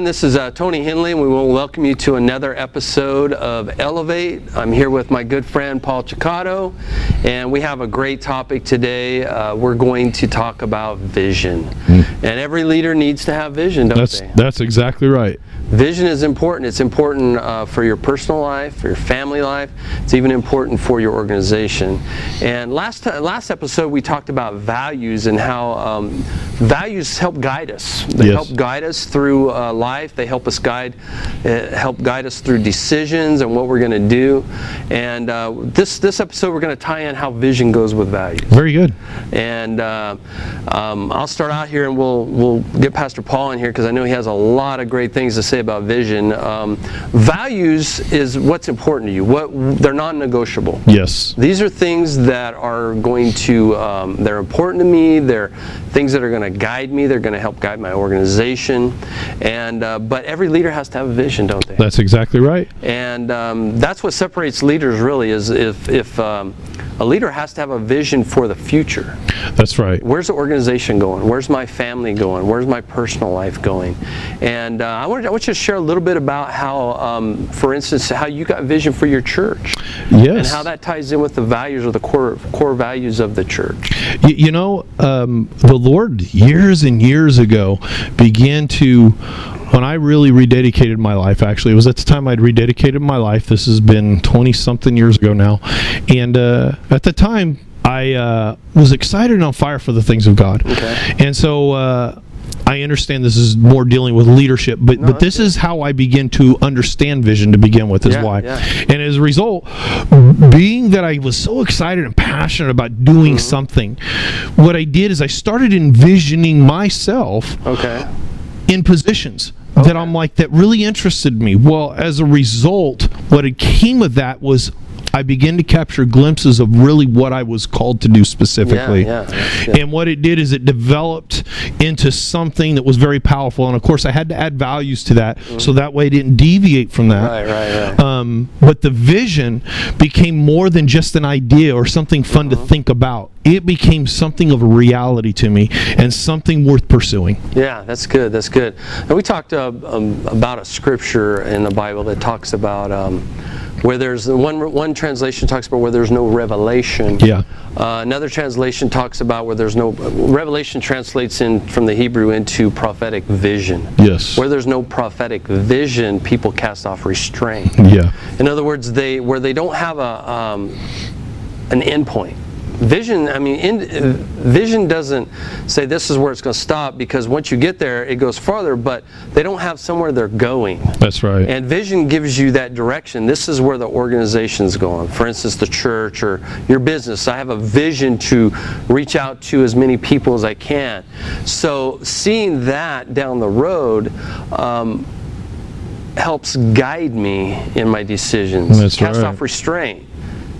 everyone. This is Tony Henley, and we want to welcome you to another episode of Elevate. I'm here with my good friend Paul Ciccato, and we have a great topic today. We're going to talk about vision. And every leader needs to have vision, don't they? That's exactly right. Vision is important. It's important for your personal life, for your family life. It's even important for your organization. And last episode we talked about values and how values help guide us. They help guide us through life. They help us guide us through decisions and what we're going to do. And this episode we're going to tie in how vision goes with values. Very good. And I'll start out here, and we'll get Pastor Paul in here because I know he has a lot of great things to say about vision. Values is what's important to you. They're non-negotiable. Yes. These are things that are going to they're important to me. They're things that are going to guide me. They're going to help guide my organization. And but every leader has to have a vision, don't they? That's exactly right. And that's what separates leaders, really, is if a leader has to have a vision for the future. That's right. Where's the organization going? Where's my family going? Where's my personal life going? And I want you to share a little bit about how, for instance, how you got vision for your church. Yes. And how that ties in with the values or the core values of the church. You know, the Lord years and years ago began to, when I really rededicated my life, actually, it was at the time I'd rededicated my life. This has been 20-something years ago now. And at the time, I was excited and on fire for the things of God. Okay. And so I understand this is more dealing with leadership, but this is how I begin to understand vision to begin with, is why. Yeah. And as a result, being that I was so excited and passionate about doing something, what I did is I started envisioning myself in positions that I'm like, that really interested me. Well, as a result, what it came of that was I began to capture glimpses of really what I was called to do specifically. And what it did is it developed into something that was very powerful. And of course, I had to add values to that, so that way I didn't deviate from that. Right. But the vision became more than just an idea or something fun to think about. It became something of a reality to me and something worth pursuing. Yeah, that's good. That's good. And we talked about a scripture in the Bible that talks about where there's one translation talks about where there's no revelation. Yeah. Another translation talks about where there's no revelation. Translates in from the Hebrew into prophetic vision. Yes. Where there's no prophetic vision, people cast off restraint. Yeah. In other words, where they don't have an end point. Vision, vision doesn't say this is where it's going to stop, because once you get there, it goes farther, but they don't have somewhere they're going. That's right. And vision gives you that direction. This is where the organization's going. For instance, the church or your business. I have a vision to reach out to as many people as I can. So seeing that down the road helps guide me in my decisions. That's right. Cast off restraint.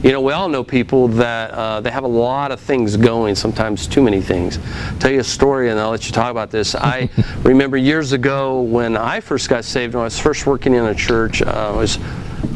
You know, we all know people that they have a lot of things going, sometimes too many things. I'll tell you a story, and I'll let you talk about this. I remember years ago when I first got saved, when I was first working in a church, I was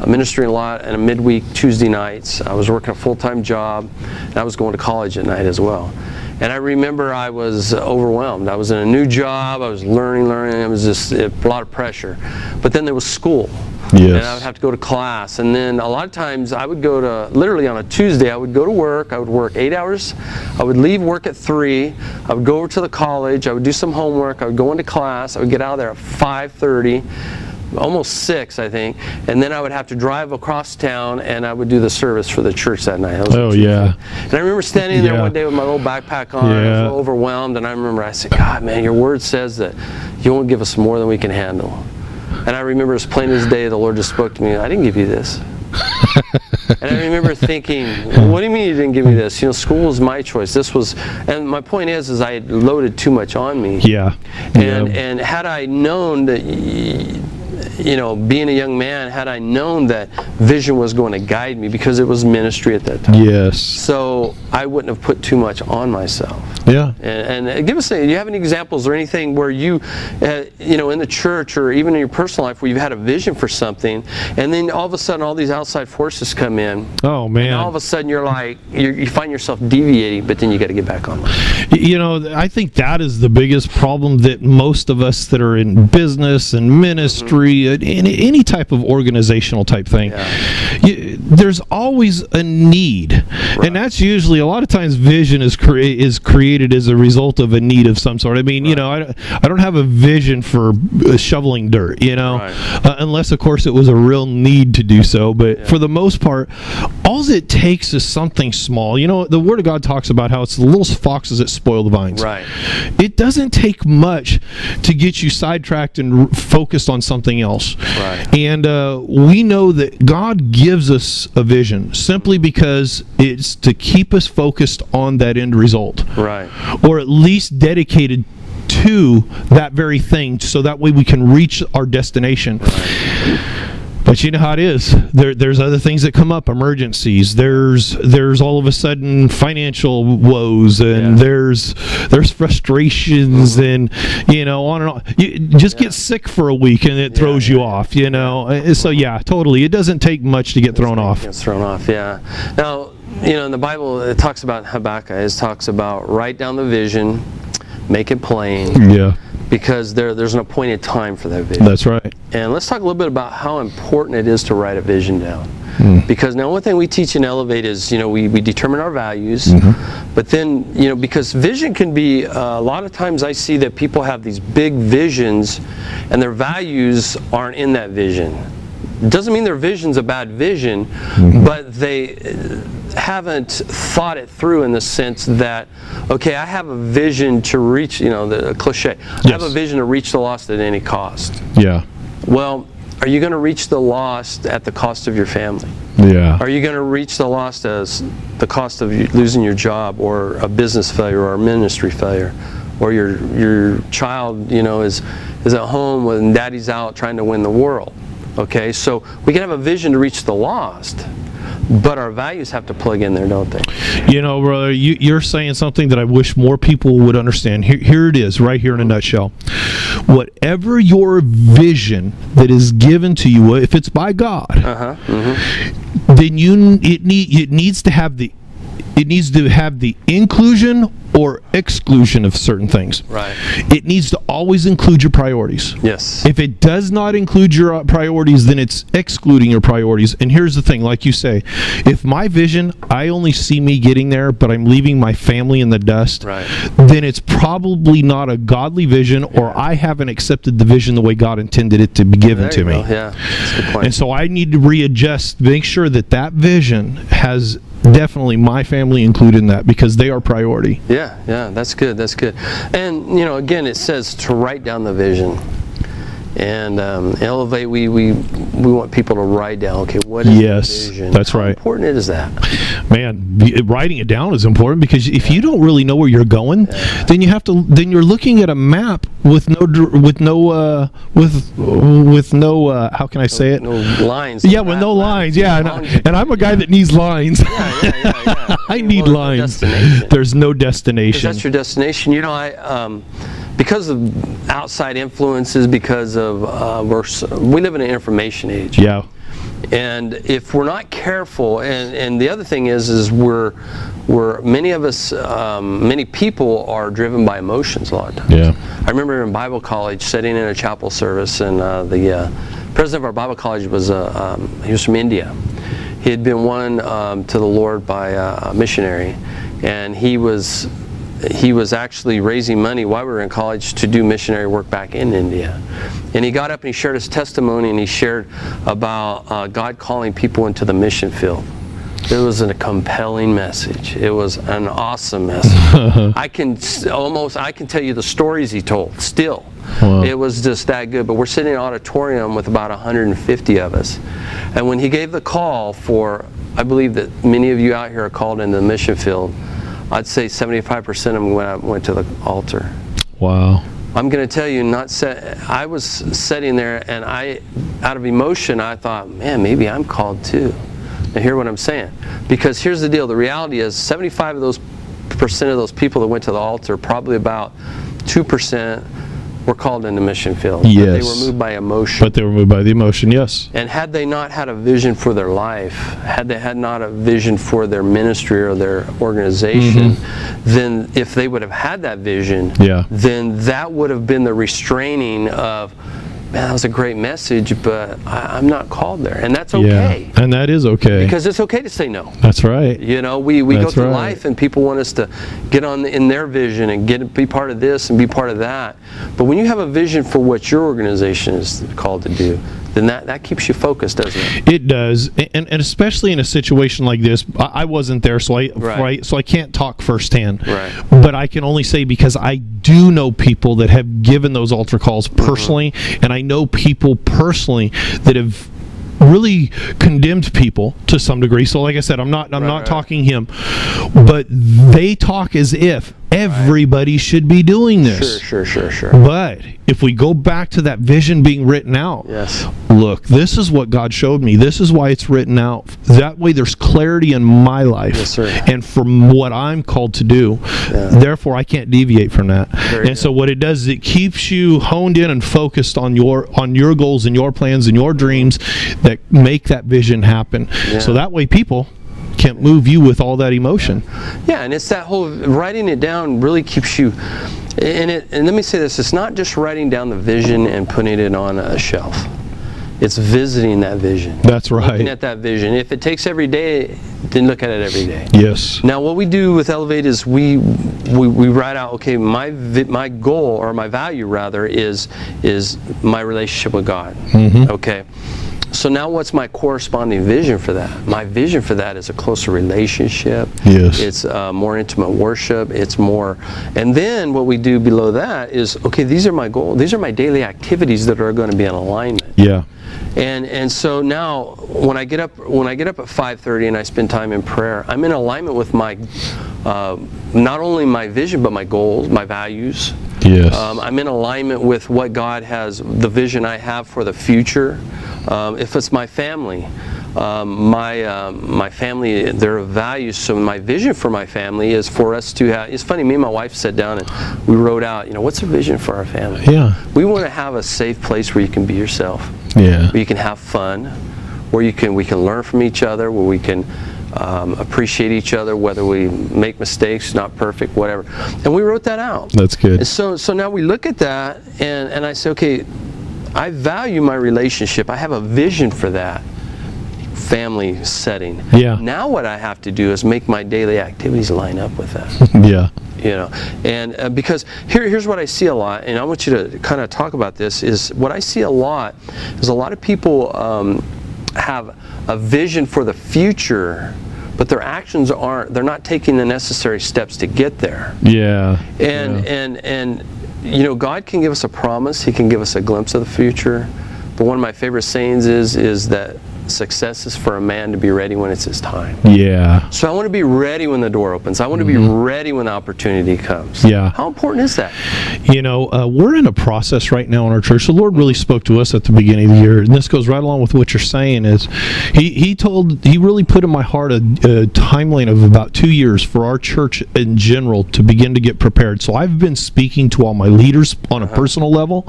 ministering a lot in a midweek Tuesday nights. I was working a full-time job, and I was going to college at night as well. And I remember I was overwhelmed. I was in a new job. I was learning. It was just a lot of pressure. But then there was school. Yes. And I would have to go to class. And then a lot of times I would go to, literally on a Tuesday, I would go to work. I would work 8 hours. I would leave work at 3. I would go over to the college. I would do some homework. I would go into class. I would get out of there at 5:30. Almost 6, I think, and then I would have to drive across town, and I would do the service for the church that night. Oh yeah! And I remember standing there one day with my little backpack on. I was a little overwhelmed, and I remember I said, "God, man, your word says that you won't give us more than we can handle." And I remember as plain as day, the Lord just spoke to me. I didn't give you this. And I remember thinking, what do you mean you didn't give me this? You know, school was my choice. This was, and my point is I had loaded too much on me. Yeah. And had I known that being a young man, had I known that vision was going to guide me, because it was ministry at that time. Yes. So I wouldn't have put too much on myself. Yeah. And give us do you have any examples or anything where you, in the church or even in your personal life, where you've had a vision for something, and then all of a sudden all these outside forces come in. Oh man! And all of a sudden you're like, you find yourself deviating, but then you got to get back on. I think that is the biggest problem that most of us that are in business and ministry, any type of organizational type thing, there's always a need, and that's usually a lot of times vision is created as a result of a need of some sort. I mean, I don't have a vision for shoveling dirt, unless of course it was a real need to do so. But for the most part, all it takes is something small. The Word of God talks about how it's the little foxes that spoil the vines. Right. It doesn't take much to get you sidetracked and focused on something else. Right. And we know that God gives us a vision simply because it's to keep us focused on that end result. Right. Or at least dedicated to that very thing, so that way we can reach our destination. Right. But you know how it is. There's other things that come up, emergencies. There's all of a sudden financial woes, and there's frustrations, and on and on. You just get sick for a week, and it throws you off. So totally. It doesn't take much to get thrown off. Gets thrown off. Yeah. Now, in the Bible, it talks about Habakkuk. It talks about write down the vision, make it plain. Yeah. Because there's an appointed time for that vision. That's right. And let's talk a little bit about how important it is to write a vision down. Because now one thing we teach in Elevate is, we determine our values, but then, because vision can be, a lot of times I see that people have these big visions and their values aren't in that vision. It doesn't mean their vision's a bad vision, but they haven't thought it through in the sense that, okay, I have a vision to reach, the cliche, I have a vision to reach the lost at any cost. Yeah. Well, are you going to reach the lost at the cost of your family? Yeah. Are you going to reach the lost as the cost of losing your job, or a business failure, or a ministry failure, or your child, is at home when daddy's out trying to win the world? Okay, so we can have a vision to reach the lost, but our values have to plug in there, don't they? Brother, you're saying something that I wish more people would understand. Here it is, right here in a nutshell. Whatever your vision that is given to you, if it's by God, then it needs to have the inclusion or exclusion of certain things. Right. It needs to always include your priorities. Yes. If it does not include your priorities, then it's excluding your priorities. And here's the thing, like you say, if my vision, I only see me getting there, but I'm leaving my family in the dust, then it's probably not a godly vision, or I haven't accepted the vision the way God intended it to be given to me. Yeah, that's a good point. And so I need to readjust, make sure that vision has definitely my family included in that, because they are priority. Yeah, that's good. And again, it says to write down the vision. And Elevate, we want people to write down, okay, what is the vision? That's right. How important is that? Man, writing it down is important, because if you don't really know where you're going, then you're looking at a map with no how can I say it? No lines. Yeah, with no lines. Yeah, and I'm a guy that needs lines. Yeah. I need lines. There's no destination. That's your destination. Because of outside influences, because of we live in an information age. Yeah. And if we're not careful, and the other thing is we're many of us, many people are driven by emotions a lot of times. Yeah. I remember in Bible college sitting in a chapel service, and the president of our Bible college he was from India. He had been won to the Lord by a missionary, and he was actually raising money while we were in college to do missionary work back in India. And he got up and he shared his testimony, and he shared about God calling people into the mission field. It was a compelling message. It was an awesome message. I can tell you the stories he told still. Wow. It was just that good. But we're sitting in an auditorium with about 150 of us. And when he gave the call for, I believe that many of you out here are called into the mission field, I'd say 75% of them went to the altar. Wow. I'm going to tell you, I was sitting there, and out of emotion, I thought, man, maybe I'm called too. Now hear what I'm saying. Because here's the deal. The reality is 75% of those people that went to the altar, probably about 2% were called in the mission field. Yes. But they were moved by emotion. But they were moved by the emotion, yes. And had they not had a vision for their life, had they had not a vision for their ministry or their organization, then if they would have had that vision, then that would have been the restraining of, man, that was a great message, but I'm not called there. And that's okay. Yeah, and that is okay. Because it's okay to say no. That's right. You know, we go through life and people want us to get in their vision and be part of this and be part of that. But when you have a vision for what your organization is called to do, then that keeps you focused, doesn't it? It does, and especially in a situation like this. I wasn't there, so I can't talk firsthand. Right. But I can only say, because I do know people that have given those altar calls personally, and I know people personally that have really condemned people to some degree. So like I said, I'm not talking him, but they talk as if everybody should be doing this. Sure. But if we go back to that vision being written out, look, this is what God showed me. This is why it's written out. That way there's clarity in my life and from what I'm called to do. Therefore, I can't deviate from that. So what it does is it keeps you honed in and focused on your goals and your plans and your dreams that make that vision happen. So that way people can't move you with all that emotion. Yeah, and it's that whole writing it down really keeps you. And let me say this: it's not just writing down the vision and putting it on a shelf. It's visiting that vision. That's right. Looking at that vision. If it takes every day, then look at it every day. Yes. Now, what we do with Elevate is we write out, okay, my goal, or my value rather, is my relationship with God. Okay. So now what's my corresponding vision for that? My vision for that is a closer relationship. Yes. It's more intimate worship. It's more, and then what we do below that is, okay, these are my goals. These are my daily activities that are going to be in alignment. Yeah. And so now when I get up at 5:30 and I spend time in prayer, I'm in alignment with my not only my vision but my goals, my values. Yes. I'm in alignment with what God has, the vision I have for the future. If it's my family, my family, their values. So my vision for my family is for us to have. It's funny. Me and my wife sat down and we wrote out. What's the vision for our family? Yeah. We want to have a safe place where you can be yourself. Yeah. Where you can have fun, where we can learn from each other, where we can appreciate each other, whether we make mistakes, not perfect, whatever. And we wrote that out. That's good. And so now we look at that, and I say, okay, I value my relationship. I have a vision for that family setting. Yeah. Now what I have to do is make my daily activities line up with that. Yeah. And because here's what I see a lot, and I want you to kind of talk about this, is what I see a lot is a lot of people have a vision for the future, but their actions they're not taking the necessary steps to get there. Yeah. And God can give us a promise. He can give us a glimpse of the future. But one of my favorite sayings is that success is for a man to be ready when it's his time. Yeah. So I want to be ready when the door opens. I want to be ready when the opportunity comes. Yeah. How important is that? We're in a process right now in our church. The Lord really spoke to us at the beginning of the year, and this goes right along with what you're saying. Is He really put in my heart a timeline of about 2 years for our church in general to begin to get prepared. So I've been speaking to all my leaders on a personal level.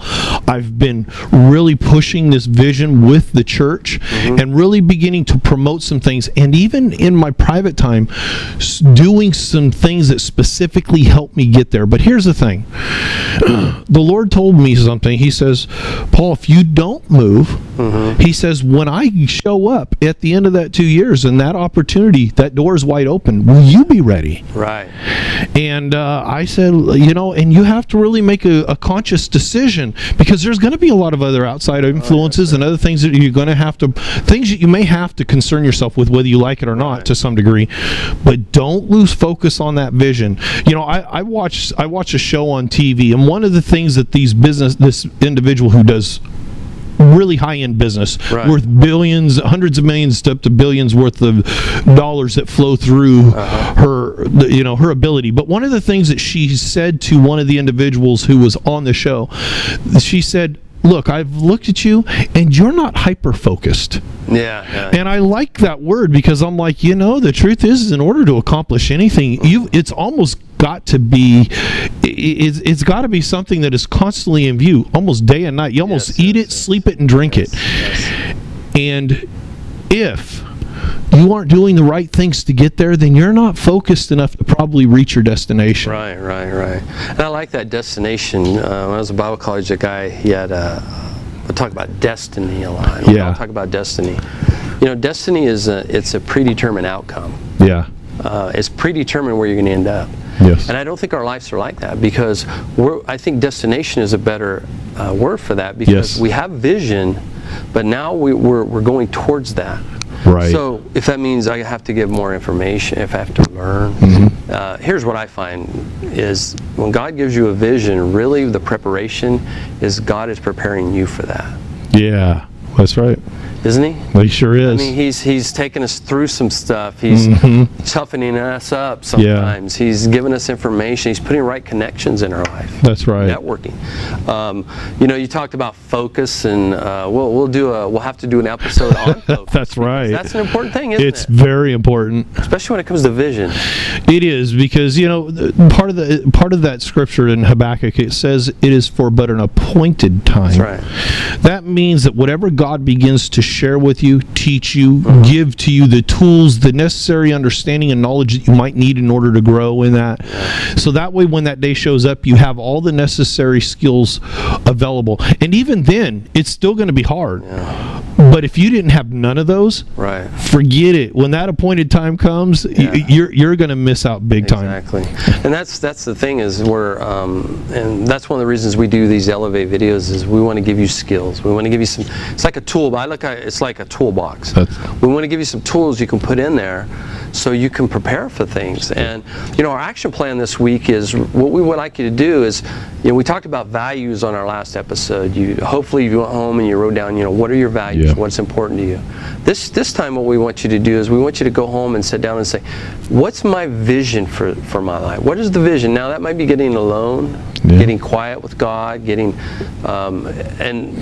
I've been really pushing this vision with the church and really beginning to promote some things, and even in my private time doing some things that specifically help me get there. But here's the thing. The Lord told me something. He says, Paul, if you don't move, he says, when I show up at the end of that 2 years and that opportunity, that door is wide open, will you be ready? Right. And I said, and you have to really make a conscious decision, because there's going to be a lot of other outside influences and other things that you're going to have to, things that you may have to concern yourself with, whether you like it or not, to some degree. But don't lose focus on that vision. I watch a show on TV, and one of the things that this individual who does really high-end business, worth billions, hundreds of millions up to billions worth of dollars that flow through her her ability. But one of the things that she said to one of the individuals who was on the show, she said, look, I've looked at you and you're not hyper-focused. Yeah. And I like that word, because I'm like, the truth is in order to accomplish anything, it's almost got to be, it's got to be something that is constantly in view, almost day and night. You almost eat it, sleep it, and drink it. And if you aren't doing the right things to get there, then you're not focused enough to probably reach your destination. Right. And I like that destination. When I was in Bible college, a guy, he had we talk about destiny a lot. We all talk about destiny. Destiny it's a predetermined outcome. Yeah. It's predetermined where you're going to end up. Yes. And I don't think our lives are like that, because I think destination is a better word for that, because we have vision, but now we're going towards that. Right. So if that means I have to give more information, if I have to learn, here's what I find is when God gives you a vision, really the preparation is God is preparing you for that. Yeah, that's right. Isn't he? Well, he sure is. I mean, he's taking us through some stuff. He's toughening us up sometimes. Yeah. He's giving us information. He's putting right connections in our life. That's right. Networking. You talked about focus, and we'll have to do an episode on focus. That's right. That's an important thing, isn't it? It's very important, especially when it comes to vision. It is, because part of that scripture in Habakkuk, it says it is for but an appointed time. That's right. That means that whatever God begins to share with you, teach you, give to you the tools, the necessary understanding and knowledge that you might need in order to grow in that. So that way, when that day shows up, you have all the necessary skills available. And even then, it's still going to be hard. Yeah. But if you didn't have none of those, forget it. When that appointed time comes, you're going to miss out big time. Exactly. And that's the thing is and that's one of the reasons we do these Elevate videos is we want to give you skills. We want to give you some. It's like a tool. It's like a toolbox. We want to give you some tools you can put in there so you can prepare for things. And our action plan this week is what we would like you to do is, we talked about values on our last episode. Hopefully you went home and you wrote down, what are your values, what's important to you. This time what we want you to do is we want you to go home and sit down and say, what's my vision for my life? What is the vision? Now that might be getting alone, getting quiet with God, and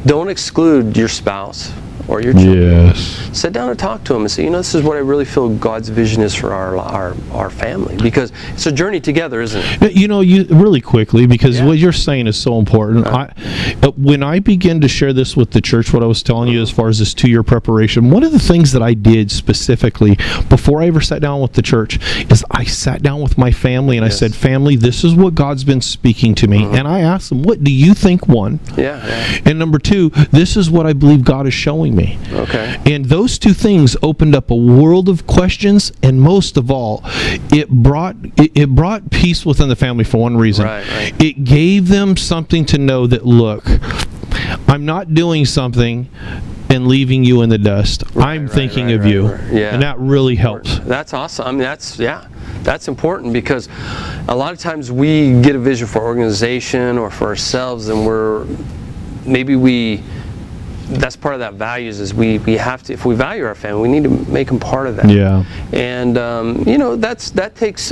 don't exclude your spouse or your children. Yes. Sit down and talk to them and say, this is what I really feel God's vision is for our family, because it's a journey together, isn't it? You really quickly, because what you're saying is so important. When I begin to share this with the church, what I was telling you as far as this 2-year preparation, one of the things that I did specifically before I ever sat down with the church is I sat down with my family and I said, family, this is what God's been speaking to me. And I asked them, what do you think, one? And number 2, this is what I believe God is showing me. Okay. And those 2 things opened up a world of questions, and most of all, it brought peace within the family for one reason. Right. It gave them something to know that, look, I'm not doing something and leaving you in the dust. I'm thinking of you. Yeah. And that really helps. That's awesome. I mean, that's important, because a lot of times we get a vision for our organization or for ourselves, and that's part of that values is we have to, if we value our family, we need to make them part of that. Yeah. And that takes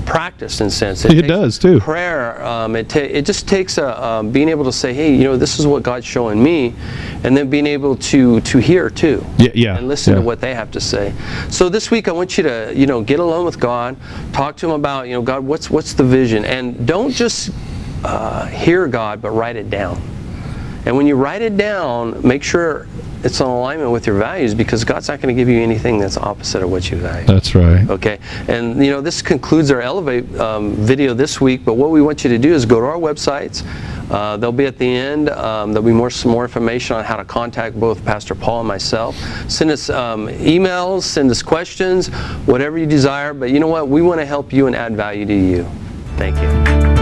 practice in a sense. It does too. Prayer. It just takes being able to say, hey, this is what God's showing me, and then being able to hear too. Yeah. And listen to what they have to say. So this week I want you to get alone with God, talk to Him about God, what's the vision, and don't just hear God, but write it down. And when you write it down, make sure it's in alignment with your values, because God's not going to give you anything that's opposite of what you value. That's right. Okay. And this concludes our Elevate video this week. But what we want you to do is go to our websites. They'll be at the end. There'll be some more information on how to contact both Pastor Paul and myself. Send us emails, send us questions, whatever you desire. But you know what? We want to help you and add value to you. Thank you.